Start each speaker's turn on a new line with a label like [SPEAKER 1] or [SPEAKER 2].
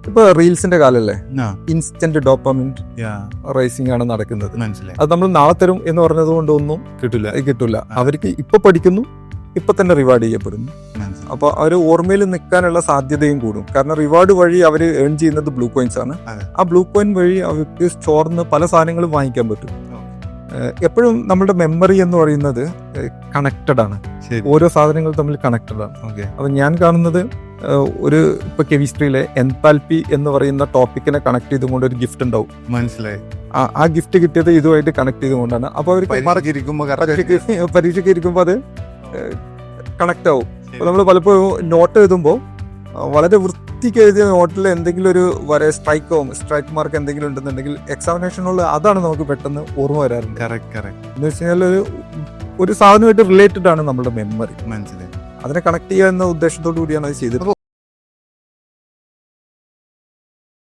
[SPEAKER 1] ഇപ്പൊ റീൽസിന്റെ കാലല്ലേ, instant dopamine rising ആണ് നടക്കുന്നത്. അത് നമ്മൾ നാളെ തരും എന്ന് പറഞ്ഞത് കൊണ്ടൊന്നും കിട്ടില്ല. അവർക്ക് ഇപ്പൊ പഠിക്കുന്നു, ഇപ്പൊ തന്നെ റിവാർഡ് ചെയ്യപ്പെടുന്നു. അപ്പൊ അവർ ഓർമ്മയിൽ നിൽക്കാനുള്ള സാധ്യതയും കൂടും. കാരണം റിവാർഡ് വഴി അവർ ഏൺ ചെയ്യുന്നത് ബ്ലൂ കോയിൻസ് ആണ്. ആ ബ്ലൂ കോയിൻ വഴി അവർക്ക് സ്റ്റോറിന്ന് പല സാധനങ്ങളും വാങ്ങിക്കാൻ പറ്റും. എപ്പോഴും നമ്മുടെ മെമ്മറി എന്ന് പറയുന്നത് കണക്റ്റഡ് ആണ്, ഓരോ സാധനങ്ങൾ തമ്മിൽ കണക്റ്റഡ് ആണ്. അപ്പൊ ഞാൻ കാണുന്നത് ഇപ്പൊ കെമിസ്ട്രിയിലെ എൻതാൽപി എന്ന് പറയുന്ന ടോപ്പിക്കിനെ കണക്ട് ചെയ്തുകൊണ്ട് ഒരു ഗിഫ്റ്റ് ഉണ്ടാവും.
[SPEAKER 2] മനസ്സിലായി.
[SPEAKER 1] ആ ഗിഫ്റ്റ് കിട്ടിയത് ഇതുമായിട്ട് കണക്ട് ചെയ്തുകൊണ്ടാണ്. അപ്പൊ അവർ പരീക്ഷയ്ക്ക് ഇരിക്കുമ്പോൾ അത് കണക്ട് ആവും. അപ്പൊ നമ്മൾ പലപ്പോഴും നോട്ട് എഴുതുമ്പോൾ വളരെ വൃത്തിക്ക് എഴുതിയ നോട്ടിൽ എന്തെങ്കിലും ഒരു സ്ട്രൈക്ക് മാർക്ക് എന്തെങ്കിലും ഉണ്ടെന്നുണ്ടെങ്കിൽ എക്സാമിനേഷനുള്ള അതാണ് നമുക്ക് പെട്ടെന്ന് ഓർമ്മ വരാറുണ്ട്. എന്ന് വെച്ച് കഴിഞ്ഞാൽ ഒരു സാധനമായിട്ട് റിലേറ്റഡ് ആണ് നമ്മുടെ മെമ്മറി.
[SPEAKER 2] മനസ്സിലായി.
[SPEAKER 1] അതിനെ കണക്ട് ചെയ്യുക എന്ന ഉദ്ദേശത്തോടു കൂടിയാണ് അത് ചെയ്തത്.